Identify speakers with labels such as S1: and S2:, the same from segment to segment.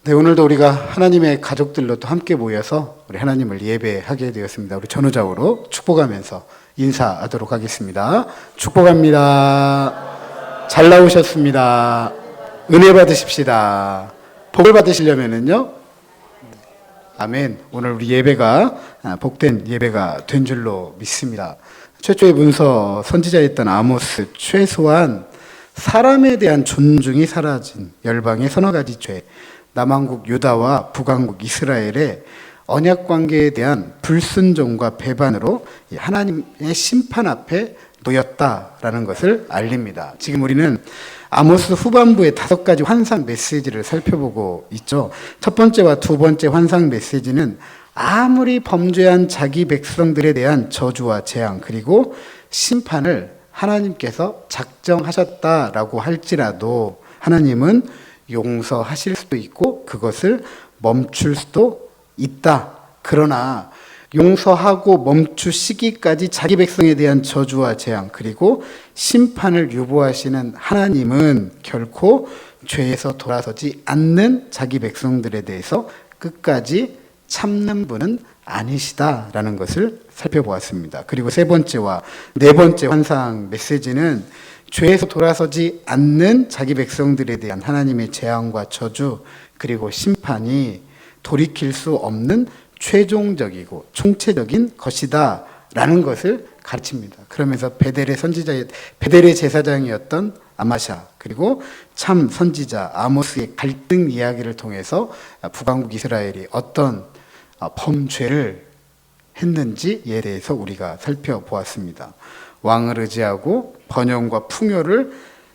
S1: 네, 오늘도 우리가 하나님의 가족들로 또 함께 모여서 우리 하나님을 예배하게 되었습니다. 우리 전우좌우로 축복하면서 인사하도록 하겠습니다. 축복합니다. 잘 나오셨습니다. 은혜 받으십시다. 복을 받으시려면은요. 아멘. 오늘 우리 예배가 복된 예배가 된 줄로 믿습니다. 최초의 문서 선지자였던 아모스, 최소한 사람에 대한 존중이 사라진 열방의 서너 가지 죄, 남왕국 유다와 북왕국 이스라엘의 언약 관계에 대한 불순종과 배반으로 하나님의 심판 앞에 놓였다라는 것을 알립니다. 지금 우리는 아모스 후반부의 5가지 환상 메시지를 살펴보고 있죠. 첫 번째와 두 번째 환상 메시지는 아무리 범죄한 자기 백성들에 대한 저주와 재앙 그리고 심판을 하나님께서 작정하셨다라고 할지라도 하나님은 용서하실 수도 있고 그것을 멈출 수도 있다. 그러나 용서하고 멈추시기까지 자기 백성에 대한 저주와 재앙 그리고 심판을 유보하시는 하나님은 결코 죄에서 돌아서지 않는 자기 백성들에 대해서 끝까지 참는 분은 아니시다라는 것을 살펴보았습니다. 그리고 세 번째와 네 번째 환상 메시지는 죄에서 돌아서지 않는 자기 백성들에 대한 하나님의 재앙과 저주 그리고 심판이 돌이킬 수 없는 최종적이고 총체적인 것이다 라는 것을 가르칩니다. 그러면서 베델의 제사장이었던 아마샤 그리고 참 선지자 아모스의 갈등 이야기를 통해서 북왕국 이스라엘이 어떤 범죄를 했는지에 대해서 우리가 살펴보았습니다. 왕을 의지하고 번영과 풍요를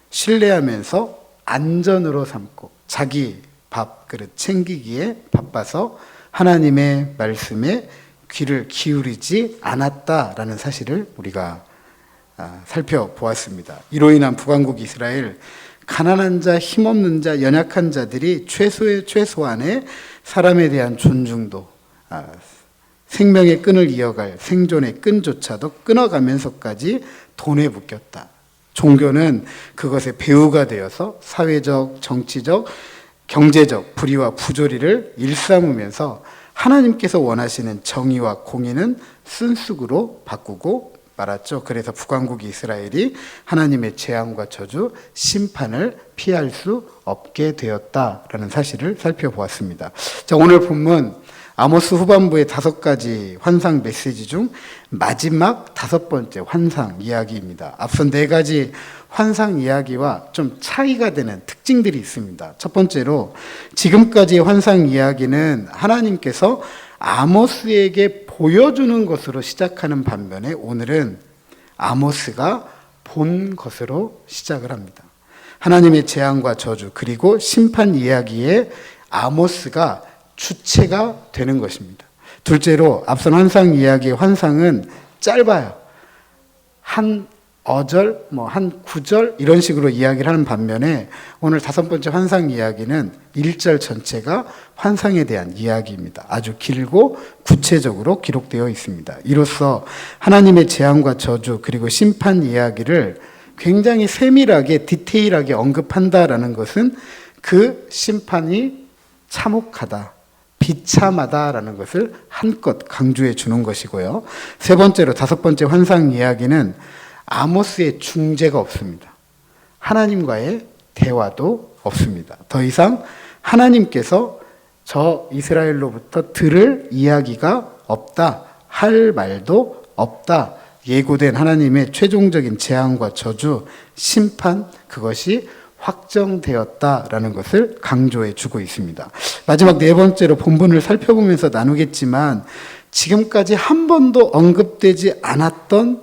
S1: 신뢰하면서 안전으로 삼고 자기 밥그릇 챙기기에 바빠서 하나님의 말씀에 귀를 기울이지 않았다라는 사실을 우리가 살펴보았습니다. 이로 인한 북왕국 이스라엘 가난한 자, 힘없는 자, 연약한 자들이 최소한의 사람에 대한 존중도 생명의 끈을 이어갈 생존의 끈조차도 끊어가면서까지 돈에 묶였다. 종교는 그것의 배후가 되어서 사회적, 정치적, 경제적 불의와 부조리를 일삼으면서 하나님께서 원하시는 정의와 공의는 쓴쑥으로 바꾸고 말았죠. 그래서 북왕국 이스라엘이 하나님의 재앙과 저주, 심판을 피할 수 없게 되었다라는 사실을 살펴보았습니다. 자, 오늘 본문 아모스 후반부의 5가지 환상 메시지 중 마지막 5번째 환상 이야기입니다. 앞선 4가지 환상 이야기와 좀 차이가 되는 특징들이 있습니다. 첫 번째로 지금까지의 환상 이야기는 하나님께서 아모스에게 보여주는 것으로 시작하는 반면에 오늘은 아모스가 본 것으로 시작을 합니다. 하나님의 재앙과 저주 그리고 심판 이야기에 아모스가 주체가 되는 것입니다. 둘째로 앞선 환상 이야기의 환상은 짧아요. 한 어절, 한 구절 이런 식으로 이야기를 하는 반면에 오늘 5번째 환상 이야기는 1절 전체가 환상에 대한 이야기입니다. 아주 길고 구체적으로 기록되어 있습니다. 이로써 하나님의 재앙과 저주 그리고 심판 이야기를 굉장히 세밀하게 디테일하게 언급한다라는 것은 그 심판이 참혹하다. 비참하다라는 것을 한껏 강조해 주는 것이고요. 세 번째로 5번째 환상 이야기는 아모스의 중재가 없습니다. 하나님과의 대화도 없습니다. 더 이상 하나님께서 저 이스라엘로부터 들을 이야기가 없다, 할 말도 없다, 예고된 하나님의 최종적인 재앙과 저주, 심판 그것이 확정되었다라는 것을 강조해 주고 있습니다. 마지막 4번째로 본문을 살펴보면서 나누겠지만 지금까지 한 번도 언급되지 않았던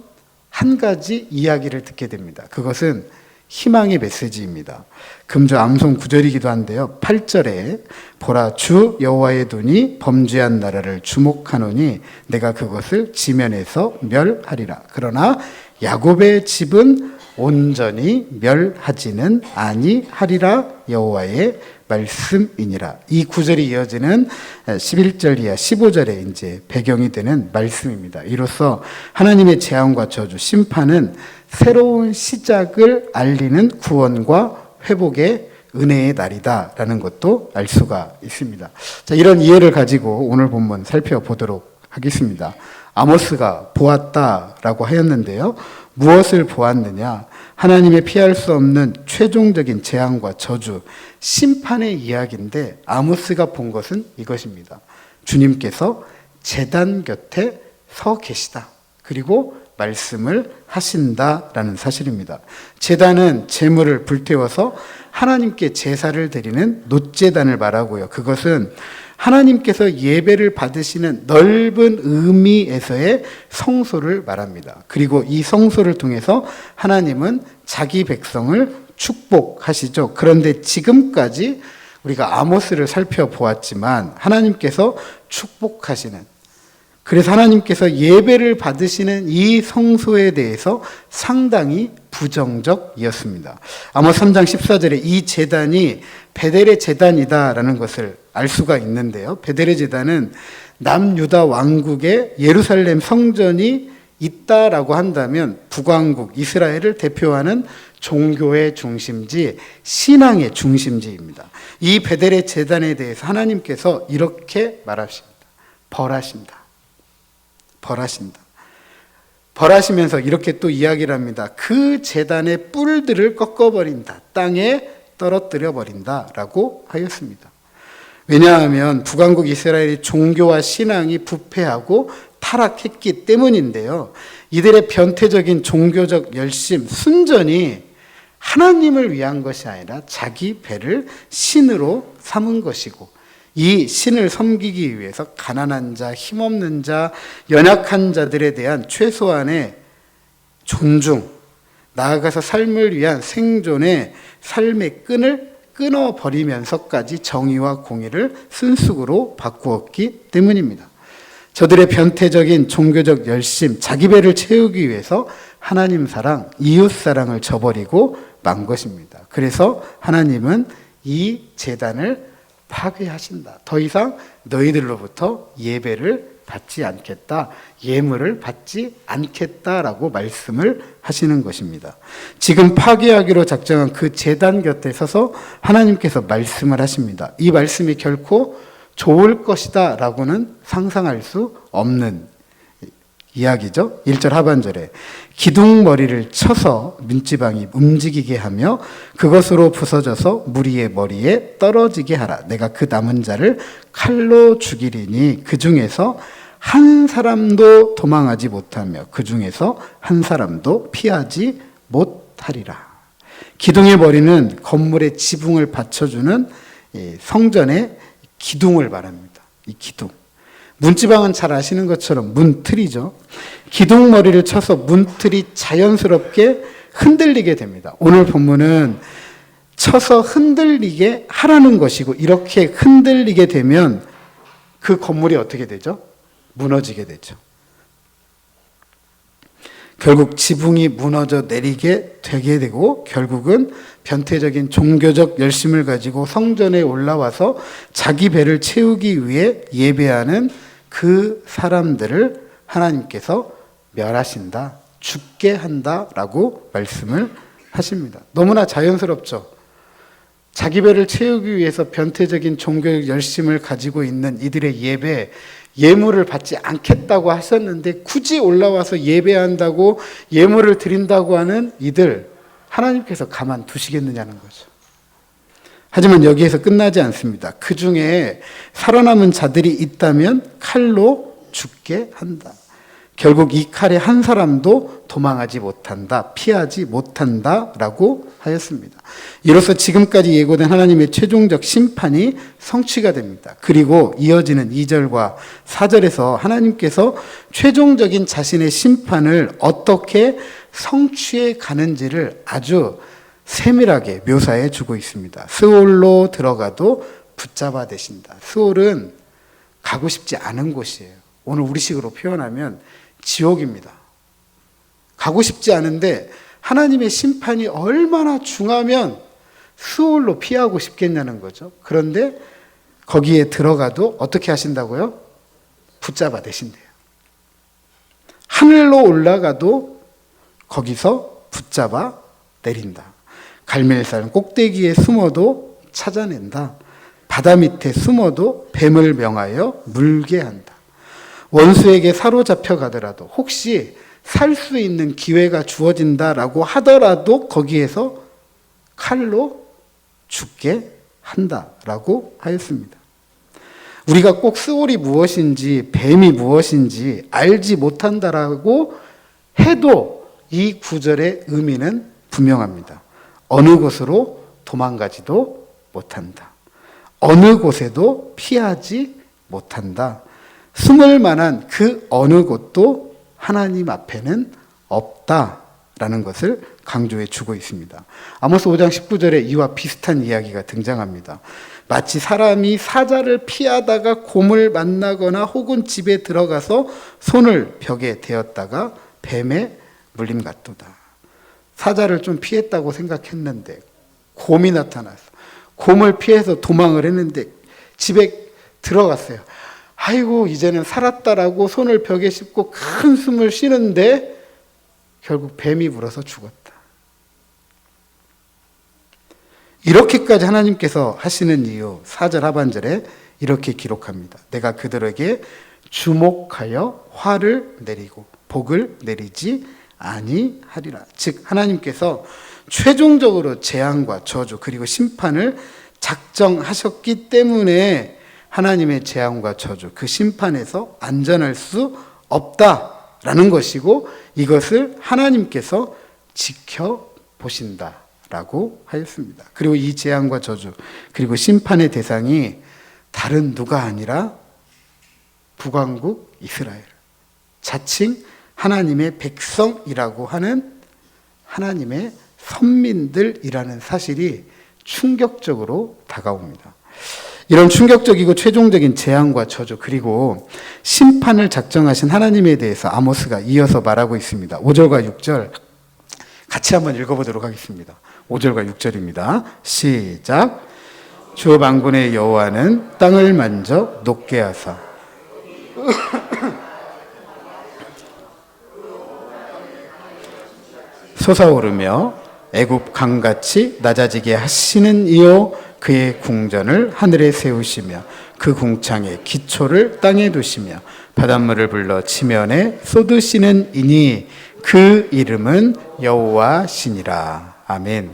S1: 한 가지 이야기를 듣게 됩니다. 그것은 희망의 메시지입니다. 금조 암송 9절이기도 한데요. 8절에 보라 주 여호와의 눈이 범죄한 나라를 주목하노니 내가 그것을 지면에서 멸하리라. 그러나 야곱의 집은 온전히 멸하지는 아니하리라 여호와의 말씀이니라. 이 구절이 이어지는 11절 이하 15절에 이제 배경이 되는 말씀입니다. 이로써 하나님의 재앙과 저주, 심판은 새로운 시작을 알리는 구원과 회복의 은혜의 날이다라는 것도 알 수가 있습니다. 자, 이런 이해를 가지고 오늘 본문 살펴보도록 하겠습니다. 아모스가 보았다라고 하였는데요. 무엇을 보았느냐? 하나님의 피할 수 없는 최종적인 재앙과 저주, 심판의 이야기인데 아모스가 본 것은 이것입니다. 주님께서 제단 곁에 서 계시다. 그리고 말씀을 하신다라는 사실입니다. 제단은 제물을 불태워서 하나님께 제사를 드리는 놋제단을 말하고요. 그것은 하나님께서 예배를 받으시는 넓은 의미에서의 성소를 말합니다. 그리고 이 성소를 통해서 하나님은 자기 백성을 축복하시죠. 그런데 지금까지 우리가 아모스를 살펴보았지만 하나님께서 축복하시는, 그래서 하나님께서 예배를 받으시는 이 성소에 대해서 상당히 부정적이었습니다. 아모스 3장 14절에 이 제단이 베델의 제단이다라는 것을 알 수가 있는데요. 베델의 제단은 남유다 왕국의 예루살렘 성전이 있다라고 한다면 북왕국 이스라엘을 대표하는 종교의 중심지, 신앙의 중심지입니다. 이 베델의 제단에 대해서 하나님께서 이렇게 말하십니다. 벌하신다. 벌하시면서 이렇게 또 이야기를 합니다. 그 제단의 뿔들을 꺾어버린다. 땅에 떨어뜨려 버린다라고 하였습니다. 왜냐하면 북왕국 이스라엘의 종교와 신앙이 부패하고 타락했기 때문인데요. 이들의 변태적인 종교적 열심, 순전이 하나님을 위한 것이 아니라 자기 배를 신으로 삼은 것이고, 이 신을 섬기기 위해서 가난한 자, 힘없는 자, 연약한 자들에 대한 최소한의 존중, 나아가서 삶을 위한 생존의 삶의 끈을 끊어버리면서까지 정의와 공의를 쓴쑥으로 바꾸었기 때문입니다. 저들의 변태적인 종교적 열심, 자기 배를 채우기 위해서 하나님 사랑, 이웃 사랑을 저버리고 만 것입니다. 그래서 하나님은 이 제단을 파괴하신다. 더 이상 너희들로부터 예배를 받지 않겠다. 예물을 받지 않겠다라고 말씀을 하시는 것입니다. 지금 파괴하기로 작정한 그 제단 곁에 서서 하나님께서 말씀을 하십니다. 이 말씀이 결코 좋을 것이다 라고는 상상할 수 없는 이야기죠. 1절 하반절에 기둥머리를 쳐서 문지방이 움직이게 하며 그것으로 부서져서 무리의 머리에 떨어지게 하라. 내가 그 남은 자를 칼로 죽이리니 그 중에서 한 사람도 도망하지 못하며 그 중에서 한 사람도 피하지 못하리라. 기둥의 머리는 건물의 지붕을 받쳐주는 성전의 기둥을 말합니다. 이 기둥. 문지방은 잘 아시는 것처럼 문틀이죠. 기둥머리를 쳐서 문틀이 자연스럽게 흔들리게 됩니다. 오늘 본문은 쳐서 흔들리게 하라는 것이고, 이렇게 흔들리게 되면 그 건물이 어떻게 되죠? 무너지게 되죠. 결국 지붕이 무너져 내리게 되게 되고, 결국은 변태적인 종교적 열심을 가지고 성전에 올라와서 자기 배를 채우기 위해 예배하는 그 사람들을 하나님께서 멸하신다, 죽게 한다라고 말씀을 하십니다. 너무나 자연스럽죠. 자기 배를 채우기 위해서 변태적인 종교적 열심을 가지고 있는 이들의 예배, 예물을 받지 않겠다고 하셨는데 굳이 올라와서 예배한다고 예물을 드린다고 하는 이들, 하나님께서 가만 두시겠느냐는 거죠. 하지만 여기에서 끝나지 않습니다. 그 중에 살아남은 자들이 있다면 칼로 죽게 한다. 결국 이 칼에 한 사람도 도망하지 못한다, 피하지 못한다라고 하였습니다. 이로써 지금까지 예고된 하나님의 최종적 심판이 성취가 됩니다. 그리고 이어지는 2절과 4절에서 하나님께서 최종적인 자신의 심판을 어떻게 성취해 가는지를 아주 세밀하게 묘사해 주고 있습니다. 스올로 들어가도 붙잡아 대신다. 스올은 가고 싶지 않은 곳이에요. 오늘 우리식으로 표현하면 지옥입니다. 가고 싶지 않은데 하나님의 심판이 얼마나 중하면 스올로 피하고 싶겠냐는 거죠. 그런데 거기에 들어가도 어떻게 하신다고요? 붙잡아 대신대요. 하늘로 올라가도 거기서 붙잡아 내린다. 갈멜산 꼭대기에 숨어도 찾아낸다. 바다 밑에 숨어도 뱀을 명하여 물게 한다. 원수에게 사로잡혀 가더라도 혹시 살 수 있는 기회가 주어진다라고 하더라도 거기에서 칼로 죽게 한다라고 하였습니다. 우리가 꼭 스올이 무엇인지 뱀이 무엇인지 알지 못한다라고 해도 이 구절의 의미는 분명합니다. 어느 곳으로 도망가지도 못한다. 어느 곳에도 피하지 못한다. 숨을 만한 그 어느 곳도 하나님 앞에는 없다라는 것을 강조해 주고 있습니다. 아모스 5장 19절에 이와 비슷한 이야기가 등장합니다. 마치 사람이 사자를 피하다가 곰을 만나거나 혹은 집에 들어가서 손을 벽에 대었다가 뱀에 물림 같도다. 사자를 좀 피했다고 생각했는데 곰이 나타났어. 곰을 피해서 도망을 했는데 집에 들어갔어요. 아이고 이제는 살았다라고 손을 벽에 씹고 큰 숨을 쉬는데 결국 뱀이 물어서 죽었다. 이렇게까지 하나님께서 하시는 이유 4절 하반절에 이렇게 기록합니다. 내가 그들에게 주목하여 화를 내리고 복을 내리지 아니하리라. 즉 하나님께서 최종적으로 재앙과 저주 그리고 심판을 작정하셨기 때문에 하나님의 재앙과 저주 그 심판에서 안전할 수 없다라는 것이고 이것을 하나님께서 지켜보신다라고 하였습니다. 그리고 이 재앙과 저주 그리고 심판의 대상이 다른 누가 아니라 북왕국 이스라엘 자칭 하나님의 백성이라고 하는 하나님의 선민들이라는 사실이 충격적으로 다가옵니다. 이런 충격적이고 최종적인 재앙과 저주 그리고 심판을 작정하신 하나님에 대해서 아모스가 이어서 말하고 있습니다. 5절과 6절 같이 한번 읽어보도록 하겠습니다. 5절과 6절입니다. 시작. 주 만군의 여호와는 땅을 만져 녹게 하사 솟아오르며 애굽 강같이 낮아지게 하시는 이요 그의 궁전을 하늘에 세우시며 그 궁창의 기초를 땅에 두시며 바닷물을 불러 지면에 쏟으시는 이니 그 이름은 여호와시니라. 아멘.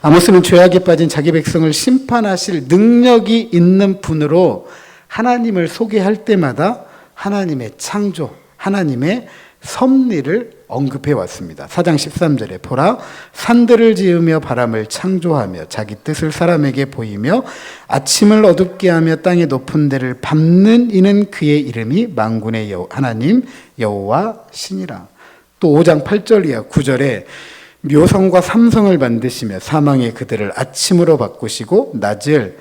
S1: 아모스는 죄악에 빠진 자기 백성을 심판하실 능력이 있는 분으로 하나님을 소개할 때마다 하나님의 창조, 하나님의 섭리를 언급해 왔습니다. 4장 13절에 보라 산들을 지으며 바람을 창조하며 자기 뜻을 사람에게 보이며 아침을 어둡게 하며 땅의 높은 데를 밟는 이는 그의 이름이 만군의 하나님 여호와시니라. 또 5장 8절 이하 9절에 묘성과 삼성을 만드시며 사망의 그들을 아침으로 바꾸시고 낮을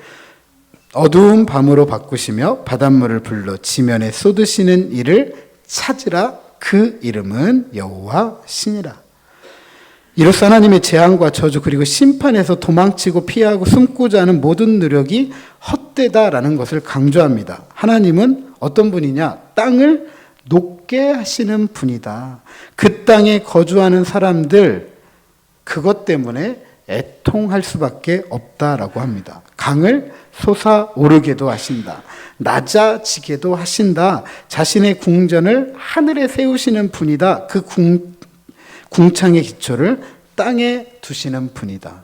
S1: 어두운 밤으로 바꾸시며 바닷물을 불러 지면에 쏟으시는 이를 찾으라. 그 이름은 여호와시니라. 이로써 하나님의 재앙과 저주 그리고 심판에서 도망치고 피하고 숨고자 하는 모든 노력이 헛되다라는 것을 강조합니다. 하나님은 어떤 분이냐? 땅을 녹게 하시는 분이다. 그 땅에 거주하는 사람들 그것 때문에 애통할 수밖에 없다라고 합니다. 강을 솟아오르게도 하신다. 낮아지게도 하신다. 자신의 궁전을 하늘에 세우시는 분이다. 그 궁창의 기초를 땅에 두시는 분이다.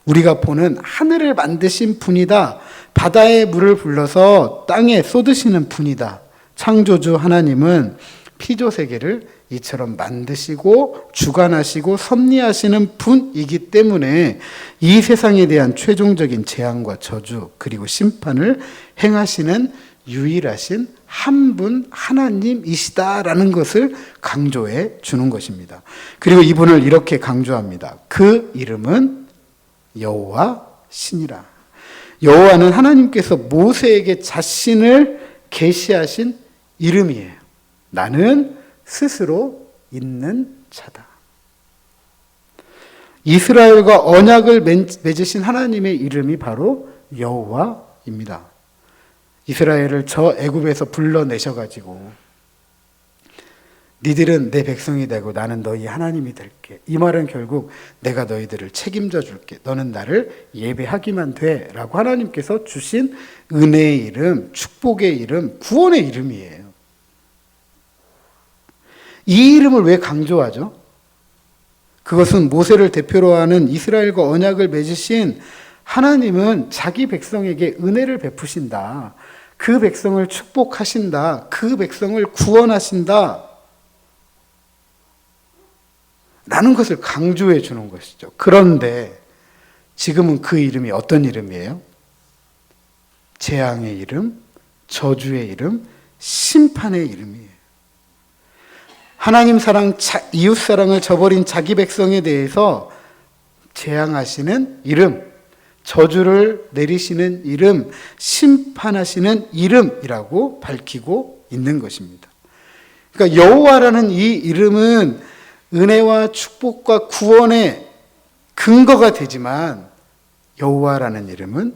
S1: 우리가 보는 하늘을 만드신 분이다. 바다의 물을 불러서 땅에 쏟으시는 분이다. 창조주 하나님은 피조세계를 이처럼 만드시고 주관하시고 섭리하시는 분이기 때문에 이 세상에 대한 최종적인 재앙과 저주 그리고 심판을 행하시는 유일하신 한 분 하나님이시다라는 것을 강조해 주는 것입니다. 그리고 이분을 이렇게 강조합니다. 그 이름은 여호와시니라. 여호와는 하나님께서 모세에게 자신을 계시하신 이름이에요. 나는 스스로 있는 자다. 이스라엘과 언약을 맺으신 하나님의 이름이 바로 여호와입니다. 이스라엘을 저 애굽에서 불러내셔가지고 니들은 내 백성이 되고 나는 너희 하나님이 될게. 이 말은 결국 내가 너희들을 책임져 줄게. 너는 나를 예배하기만 돼. 라고 하나님께서 주신 은혜의 이름, 축복의 이름, 구원의 이름이에요. 이 이름을 왜 강조하죠? 그것은 모세를 대표로 하는 이스라엘과 언약을 맺으신 하나님은 자기 백성에게 은혜를 베푸신다. 그 백성을 축복하신다. 그 백성을 구원하신다. 라는 것을 강조해 주는 것이죠. 그런데 지금은 그 이름이 어떤 이름이에요? 재앙의 이름, 저주의 이름, 심판의 이름이에요. 하나님 사랑, 이웃 사랑을 저버린 자기 백성에 대해서 재앙하시는 이름, 저주를 내리시는 이름, 심판하시는 이름이라고 밝히고 있는 것입니다. 그러니까 여호와라는 이 이름은 은혜와 축복과 구원의 근거가 되지만 여호와라는 이름은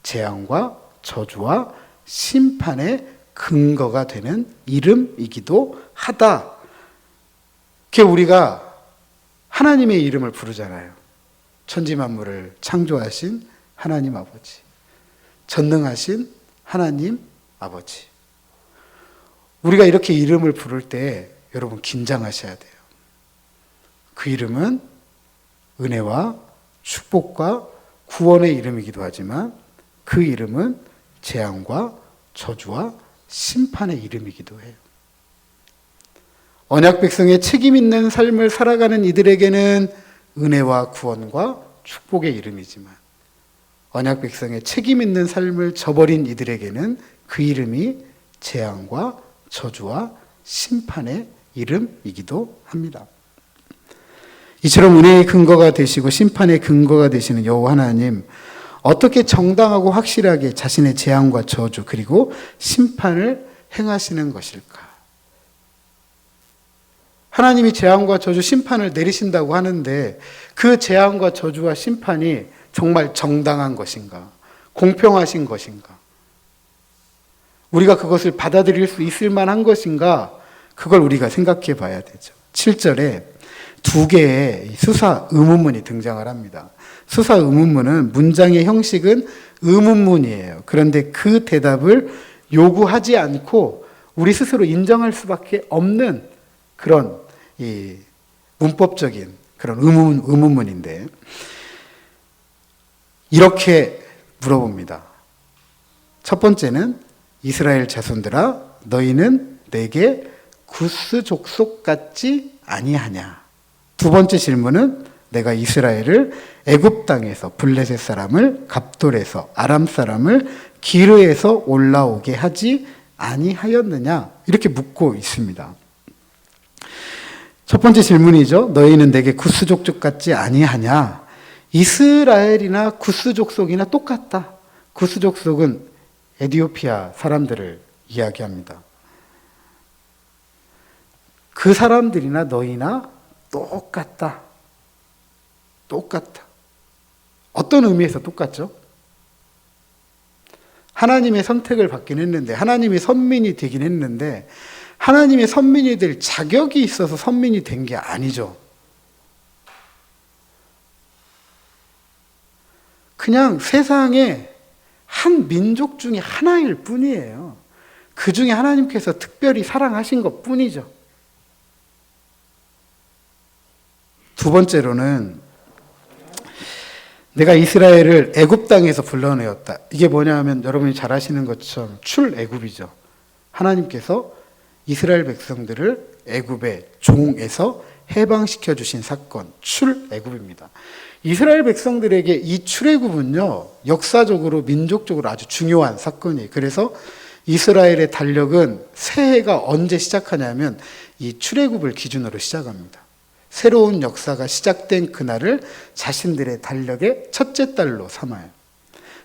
S1: 재앙과 저주와 심판의 근거가 되는 이름이기도 하다. 그게 우리가 하나님의 이름을 부르잖아요. 천지만물을 창조하신 하나님 아버지, 전능하신 하나님 아버지. 우리가 이렇게 이름을 부를 때 여러분 긴장하셔야 돼요. 그 이름은 은혜와 축복과 구원의 이름이기도 하지만 그 이름은 재앙과 저주와 심판의 이름이기도 해요. 언약 백성의 책임 있는 삶을 살아가는 이들에게는 은혜와 구원과 축복의 이름이지만 언약 백성의 책임 있는 삶을 저버린 이들에게는 그 이름이 재앙과 저주와 심판의 이름이기도 합니다. 이처럼 은혜의 근거가 되시고 심판의 근거가 되시는 여호와 하나님, 어떻게 정당하고 확실하게 자신의 재앙과 저주 그리고 심판을 행하시는 것일까? 하나님이 재앙과 저주, 심판을 내리신다고 하는데 그 재앙과 저주와 심판이 정말 정당한 것인가? 공평하신 것인가? 우리가 그것을 받아들일 수 있을 만한 것인가? 그걸 우리가 생각해 봐야 되죠. 7절에 두 개의 수사 의문문이 등장을 합니다. 수사 의문문은 문장의 형식은 의문문이에요. 그런데 그 대답을 요구하지 않고 우리 스스로 인정할 수밖에 없는 그런 이 문법적인 그런 의문문인데 이렇게 물어봅니다. 첫 번째는 이스라엘 자손들아 너희는 내게 구스 족속 같지 아니하냐. 두 번째 질문은 내가 이스라엘을 애굽 땅에서 블레셋 사람을 갑돌에서 아람 사람을 기르에서 올라오게 하지 아니하였느냐. 이렇게 묻고 있습니다. 첫 번째 질문이죠. 너희는 내게 구스 족속 같지 아니하냐. 이스라엘이나 구스 족속이나 똑같다. 구스 족속은 에티오피아 사람들을 이야기합니다. 그 사람들이나 너희나 똑같다. 똑같다. 어떤 의미에서 똑같죠? 하나님의 선택을 받긴 했는데, 하나님의 선민이 되긴 했는데, 하나님의 선민이 될 자격이 있어서 선민이 된 게 아니죠. 그냥 세상에 한 민족 중에 하나일 뿐이에요. 그 중에 하나님께서 특별히 사랑하신 것 뿐이죠. 두 번째로는 내가 이스라엘을 애굽 땅에서 불러내었다. 이게 뭐냐면 여러분이 잘 아시는 것처럼 출애굽이죠. 하나님께서 이스라엘 백성들을 애굽의 종에서 해방시켜 주신 사건, 출애굽입니다. 이스라엘 백성들에게 이 출애굽은요, 역사적으로 민족적으로 아주 중요한 사건이에요. 그래서 이스라엘의 달력은 새해가 언제 시작하냐면 이 출애굽을 기준으로 시작합니다. 새로운 역사가 시작된 그날을 자신들의 달력의 첫째 달로 삼아요.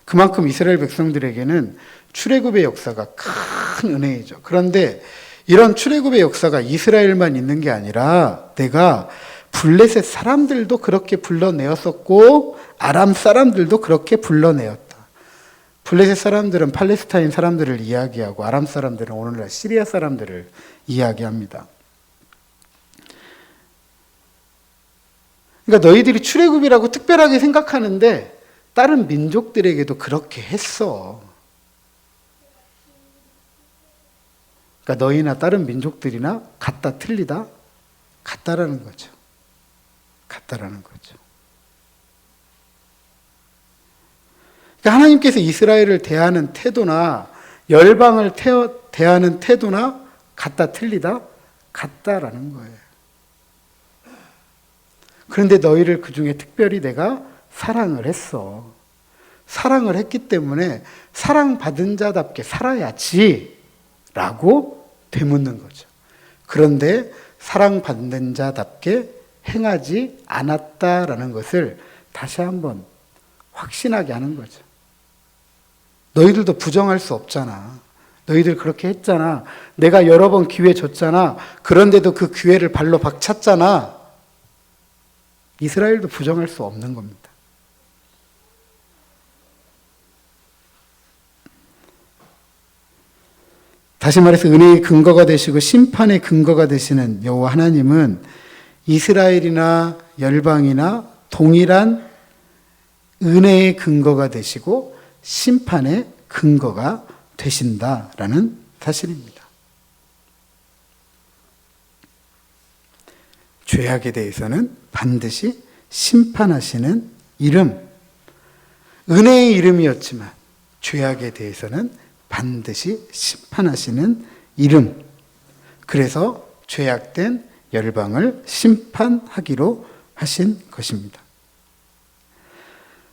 S1: 그만큼 이스라엘 백성들에게는 출애굽의 역사가 큰 은혜이죠. 그런데 이런 출애굽의 역사가 이스라엘만 있는 게 아니라 내가 블레셋 사람들도 그렇게 불러내었었고 아람 사람들도 그렇게 불러내었다. 블레셋 사람들은 팔레스타인 사람들을 이야기하고 아람 사람들은 오늘날 시리아 사람들을 이야기합니다. 그러니까 너희들이 출애굽이라고 특별하게 생각하는데 다른 민족들에게도 그렇게 했어. 그러니까 너희나 다른 민족들이나 같다 틀리다? 같다라는 거죠. 같다라는 거죠. 그러니까 하나님께서 이스라엘을 대하는 태도나 열방을 대하는 태도나 같다 틀리다? 같다라는 거예요. 그런데 너희를 그 중에 특별히 내가 사랑을 했어. 사랑을 했기 때문에 사랑받은 자답게 살아야지 라고 되묻는 거죠. 그런데 사랑받는 자답게 행하지 않았다라는 것을 다시 한번 확신하게 하는 거죠. 너희들도 부정할 수 없잖아. 너희들 그렇게 했잖아. 내가 여러 번 기회 줬잖아. 그런데도 그 기회를 발로 박찼잖아. 이스라엘도 부정할 수 없는 겁니다. 다시 말해서 은혜의 근거가 되시고 심판의 근거가 되시는 여호와 하나님은 이스라엘이나 열방이나 동일한 은혜의 근거가 되시고 심판의 근거가 되신다라는 사실입니다. 죄악에 대해서는 반드시 심판하시는 이름, 은혜의 이름이었지만 죄악에 대해서는 반드시 심판하시는 이름. 그래서 죄악된 열방을 심판하기로 하신 것입니다.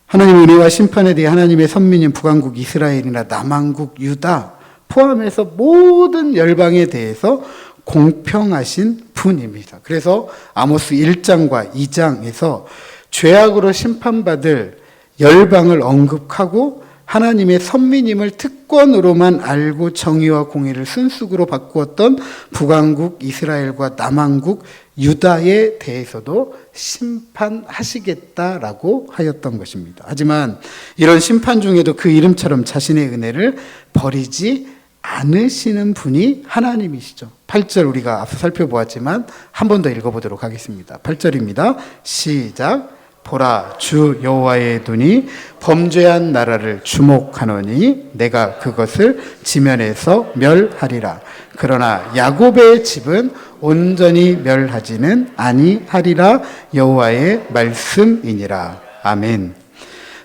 S1: 하나님의 은혜와 심판에 대해 하나님의 선민인 북왕국 이스라엘이나 남왕국 유다 포함해서 모든 열방에 대해서 공평하신 분입니다. 그래서 아모스 1장과 2장에서 죄악으로 심판받을 열방을 언급하고 하나님의 선민임을 특권으로만 알고 정의와 공의를 순수으로 바꾸었던 북왕국 이스라엘과 남왕국 유다에 대해서도 심판하시겠다라고 하였던 것입니다. 하지만 이런 심판 중에도 그 이름처럼 자신의 은혜를 버리지 않으시는 분이 하나님이시죠. 8절 우리가 앞서 살펴보았지만 한 번 더 읽어보도록 하겠습니다. 8절입니다. 시작. 보라, 주 여호와의 눈이 범죄한 나라를 주목하노니 내가 그것을 지면에서 멸하리라. 그러나 야곱의 집은 온전히 멸하지는 아니하리라. 여호와의 말씀이니라. 아멘.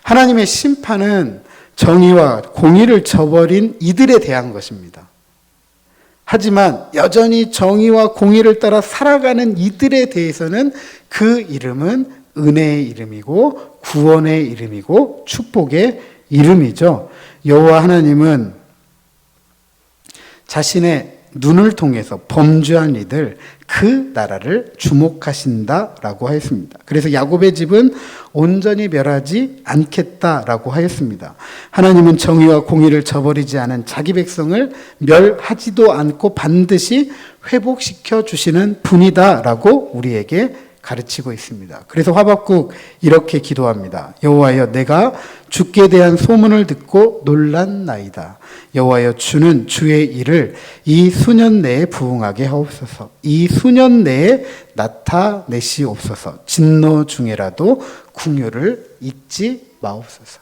S1: 하나님의 심판은 정의와 공의를 저버린 이들에 대한 것입니다. 하지만 여전히 정의와 공의를 따라 살아가는 이들에 대해서는 그 이름은 은혜의 이름이고 구원의 이름이고 축복의 이름이죠. 여호와 하나님은 자신의 눈을 통해서 범죄한 이들 그 나라를 주목하신다라고 하였습니다. 그래서 야곱의 집은 온전히 멸하지 않겠다라고 하였습니다. 하나님은 정의와 공의를 저버리지 않은 자기 백성을 멸하지도 않고 반드시 회복시켜 주시는 분이다라고 우리에게 가르치고 있습니다. 그래서 하박국 이렇게 기도합니다. 여호와여, 내가 주께 대한 소문을 듣고 놀랐나이다. 여호와여, 주는 주의 일을 이 수년 내에 부응하게 하옵소서. 이 수년 내에 나타내시옵소서. 진노 중에라도 궁유를 잊지 마옵소서.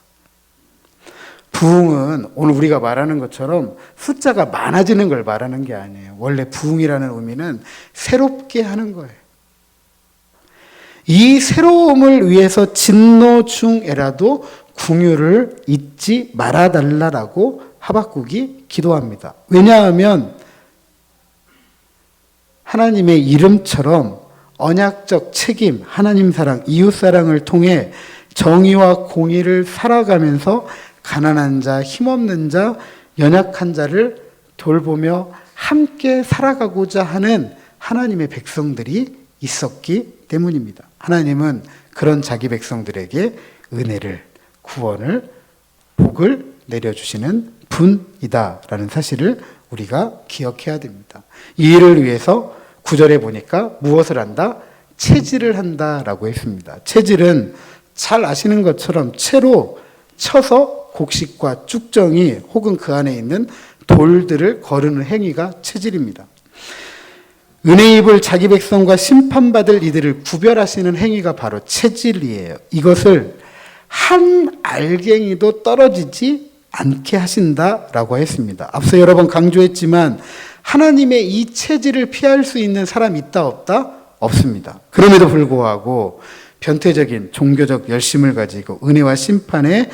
S1: 부흥은 오늘 우리가 말하는 것처럼 숫자가 많아지는 걸 말하는 게 아니에요. 원래 부흥이라는 의미는 새롭게 하는 거예요. 이 새로움을 위해서 진노 중에라도 궁유를 잊지 말아달라고 하박국이 기도합니다. 왜냐하면 하나님의 이름처럼 언약적 책임, 하나님 사랑, 이웃 사랑을 통해 정의와 공의를 살아가면서 가난한 자, 힘없는 자, 연약한 자를 돌보며 함께 살아가고자 하는 하나님의 백성들이 있었기 때문입니다. 하나님은 그런 자기 백성들에게 은혜를, 구원을, 복을 내려주시는 분이다라는 사실을 우리가 기억해야 됩니다. 이 일을 위해서 9절에 보니까 무엇을 한다? 채질을 한다라고 했습니다. 채질은 잘 아시는 것처럼 채로 쳐서 곡식과 쭉정이 혹은 그 안에 있는 돌들을 거르는 행위가 채질입니다. 은혜 입을 자기 백성과 심판받을 이들을 구별하시는 행위가 바로 체질이에요. 이것을 한 알갱이도 떨어지지 않게 하신다라고 했습니다. 앞서 여러 번 강조했지만 하나님의 이 체질을 피할 수 있는 사람 있다 없다? 없습니다. 그럼에도 불구하고 변태적인 종교적 열심을 가지고 은혜와 심판에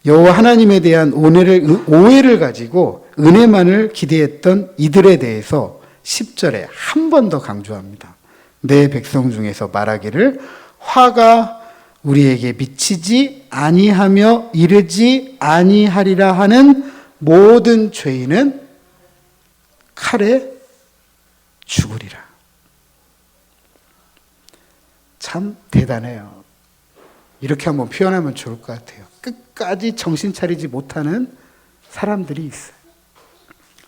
S1: 여호와 하나님에 대한 오해를 가지고 은혜만을 기대했던 이들에 대해서 10절에 한 번 더 강조합니다. 내 백성 중에서 말하기를 화가 우리에게 미치지 아니하며 이르지 아니하리라 하는 모든 죄인은 칼에 죽으리라. 참 대단해요. 이렇게 한번 표현하면 좋을 것 같아요. 끝까지 정신 차리지 못하는 사람들이 있어요.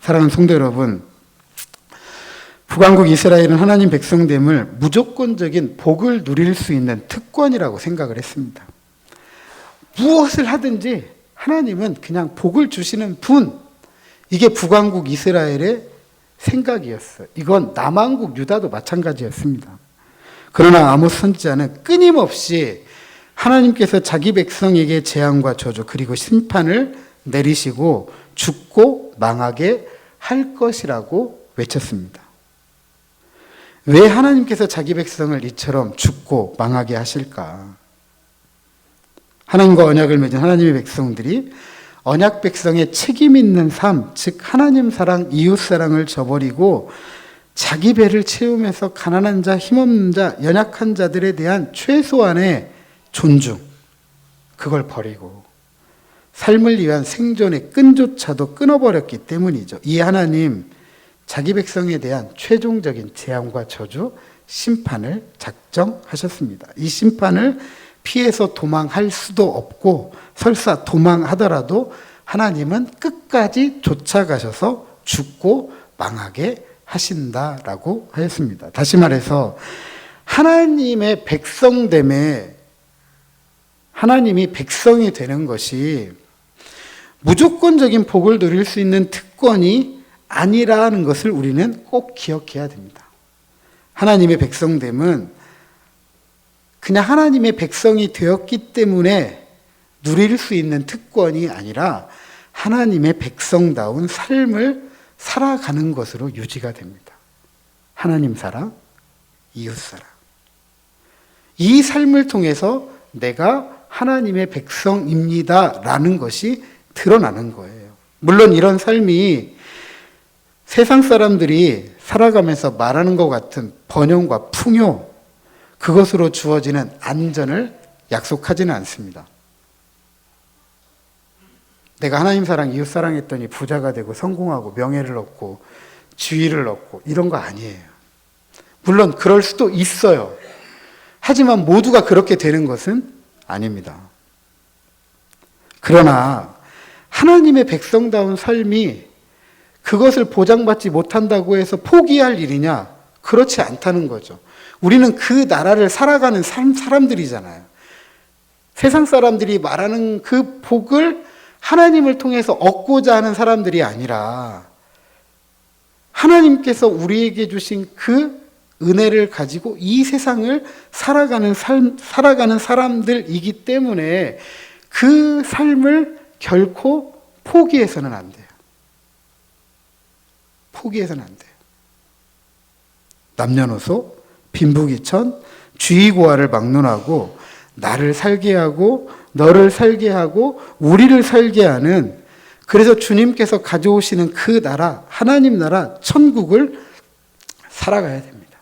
S1: 사랑하는 성도 여러분, 북왕국 이스라엘은 하나님 백성됨을 무조건적인 복을 누릴 수 있는 특권이라고 생각을 했습니다. 무엇을 하든지 하나님은 그냥 복을 주시는 분, 이게 북왕국 이스라엘의 생각이었어요. 이건 남왕국 유다도 마찬가지였습니다. 그러나 아모스 선지자는 끊임없이 하나님께서 자기 백성에게 재앙과 저주 그리고 심판을 내리시고 죽고 망하게 할 것이라고 외쳤습니다. 왜 하나님께서 자기 백성을 이처럼 죽고 망하게 하실까? 하나님과 언약을 맺은 하나님의 백성들이 언약 백성의 책임 있는 삶, 즉 하나님 사랑, 이웃 사랑을 저버리고 자기 배를 채우면서 가난한 자, 힘없는 자, 연약한 자들에 대한 최소한의 존중, 그걸 버리고 삶을 위한 생존의 끈조차도 끊어버렸기 때문이죠. 이 하나님, 자기 백성에 대한 최종적인 재앙과 저주, 심판을 작정하셨습니다. 이 심판을 피해서 도망할 수도 없고 설사 도망하더라도 하나님은 끝까지 쫓아가셔서 죽고 망하게 하신다라고 하였습니다. 다시 말해서 하나님의 백성됨에 하나님이 백성이 되는 것이 무조건적인 복을 누릴 수 있는 특권이 아니라는 것을 우리는 꼭 기억해야 됩니다. 하나님의 백성됨은 그냥 하나님의 백성이 되었기 때문에 누릴 수 있는 특권이 아니라 하나님의 백성다운 삶을 살아가는 것으로 유지가 됩니다. 하나님 사랑, 이웃 사랑. 이 삶을 통해서 내가 하나님의 백성입니다 라는 것이 드러나는 거예요. 물론 이런 삶이 세상 사람들이 살아가면서 말하는 것 같은 번영과 풍요, 그것으로 주어지는 안전을 약속하지는 않습니다. 내가 하나님 사랑, 이웃 사랑했더니 부자가 되고 성공하고 명예를 얻고 지위를 얻고 이런 거 아니에요. 물론 그럴 수도 있어요. 하지만 모두가 그렇게 되는 것은 아닙니다. 그러나 하나님의 백성다운 삶이 그것을 보장받지 못한다고 해서 포기할 일이냐? 그렇지 않다는 거죠. 우리는 그 나라를 살아가는 사람들이잖아요. 세상 사람들이 말하는 그 복을 하나님을 통해서 얻고자 하는 사람들이 아니라 하나님께서 우리에게 주신 그 은혜를 가지고 이 세상을 살아가는 사람들이기 때문에 그 삶을 결코 포기해서는 안 돼요. 포기해서는 안 돼요. 남녀노소, 빈부귀천, 주의고하를 막론하고 나를 살게 하고 너를 살게 하고 우리를 살게 하는, 그래서 주님께서 가져오시는 그 나라, 하나님 나라, 천국을 살아가야 됩니다.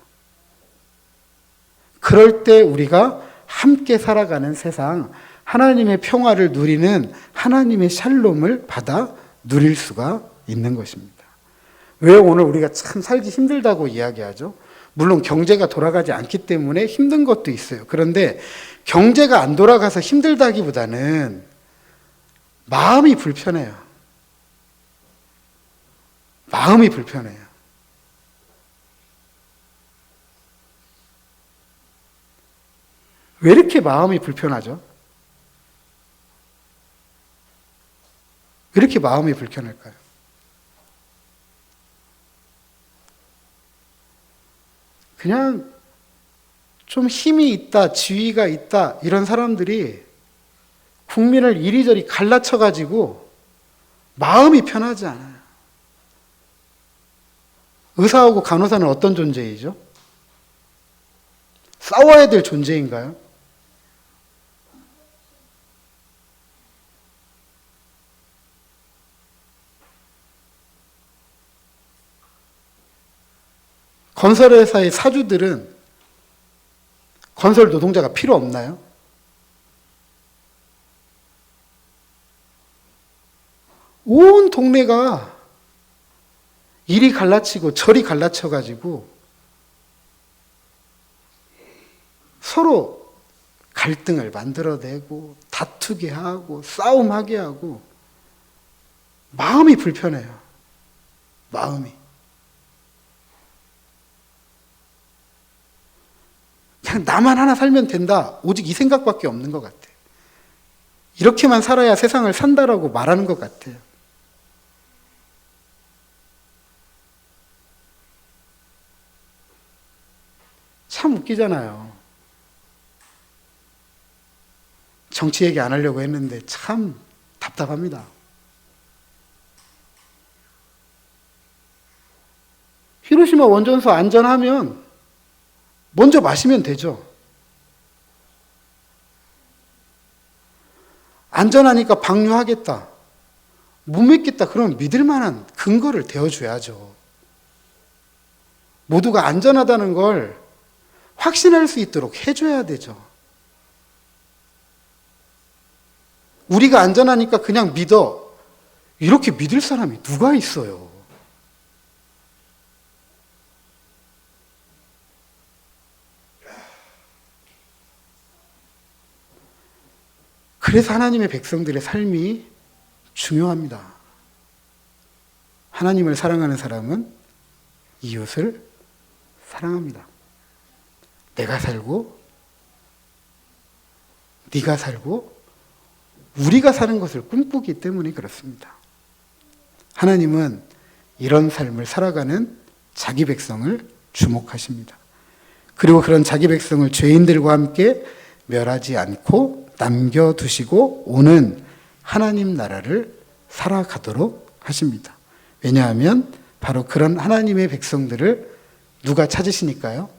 S1: 그럴 때 우리가 함께 살아가는 세상, 하나님의 평화를 누리는 하나님의 샬롬을 받아 누릴 수가 있는 것입니다. 왜 오늘 우리가 참 살기 힘들다고 이야기하죠? 물론 경제가 돌아가지 않기 때문에 힘든 것도 있어요. 그런데 경제가 안 돌아가서 힘들다기보다는 마음이 불편해요. 마음이 불편해요. 왜 이렇게 마음이 불편하죠? 왜 이렇게 마음이 불편할까요? 그냥 좀 힘이 있다, 지위가 있다, 이런 사람들이 국민을 이리저리 갈라쳐가지고 마음이 편하지 않아요. 의사하고 간호사는 어떤 존재이죠? 싸워야 될 존재인가요? 건설회사의 사주들은 건설 노동자가 필요 없나요? 온 동네가 이리 갈라치고 저리 갈라쳐가지고 서로 갈등을 만들어내고 다투게 하고 싸움하게 하고 마음이 불편해요. 마음이. 그냥 나만 하나 살면 된다. 오직 이 생각밖에 없는 것 같아요. 이렇게만 살아야 세상을 산다라고 말하는 것 같아요. 참 웃기잖아요. 정치 얘기 안 하려고 했는데 참 답답합니다. 히로시마 원전소 안전하면 먼저 마시면 되죠. 안전하니까 방류하겠다. 못 믿겠다. 그럼 믿을 만한 근거를 대어줘야죠. 모두가 안전하다는 걸 확신할 수 있도록 해줘야 되죠. 우리가 안전하니까 그냥 믿어. 이렇게 믿을 사람이 누가 있어요? 그래서 하나님의 백성들의 삶이 중요합니다. 하나님을 사랑하는 사람은 이웃을 사랑합니다. 내가 살고 네가 살고 우리가 사는 것을 꿈꾸기 때문에 그렇습니다. 하나님은 이런 삶을 살아가는 자기 백성을 주목하십니다. 그리고 그런 자기 백성을 죄인들과 함께 멸하지 않고 남겨두시고 오는 하나님 나라를 살아가도록 하십니다. 왜냐하면 바로 그런 하나님의 백성들을 누가 찾으시니까요?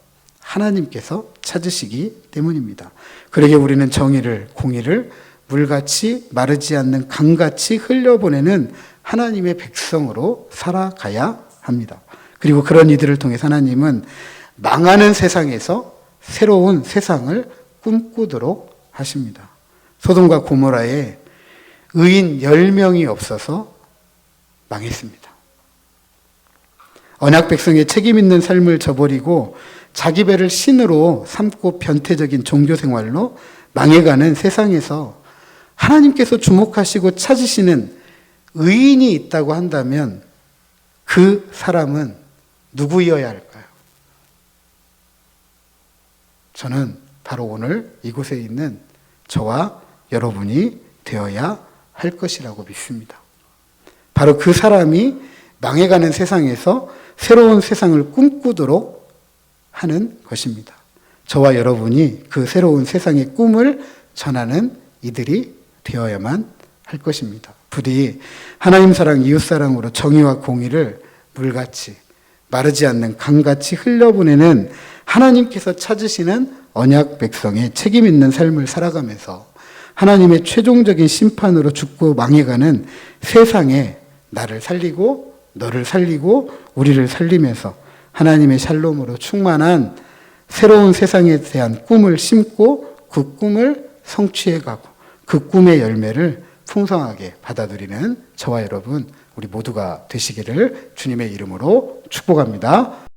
S1: 하나님께서 찾으시기 때문입니다. 그러기에 우리는 정의를, 공의를 물같이 마르지 않는 강같이 흘려보내는 하나님의 백성으로 살아가야 합니다. 그리고 그런 이들을 통해 하나님은 망하는 세상에서 새로운 세상을 꿈꾸도록 하십니다. 소돔과 고모라에 의인 10명이 없어서 망했습니다. 언약 백성의 책임 있는 삶을 저버리고 자기 배를 신으로 삼고 변태적인 종교 생활로 망해가는 세상에서 하나님께서 주목하시고 찾으시는 의인이 있다고 한다면 그 사람은 누구이어야 할까요? 저는 바로 오늘 이곳에 있는 저와 여러분이 되어야 할 것이라고 믿습니다. 바로 그 사람이 망해가는 세상에서 새로운 세상을 꿈꾸도록 하는 것입니다. 저와 여러분이 그 새로운 세상의 꿈을 전하는 이들이 되어야만 할 것입니다. 부디 하나님 사랑, 이웃 사랑으로 정의와 공의를 물같이 마르지 않는 강같이 흘려보내는 하나님께서 찾으시는 언약 백성의 책임 있는 삶을 살아가면서 하나님의 최종적인 심판으로 죽고 망해가는 세상에 나를 살리고 너를 살리고 우리를 살리면서 하나님의 샬롬으로 충만한 새로운 세상에 대한 꿈을 심고 그 꿈을 성취해가고 그 꿈의 열매를 풍성하게 받아들이는 저와 여러분 우리 모두가 되시기를 주님의 이름으로 축복합니다.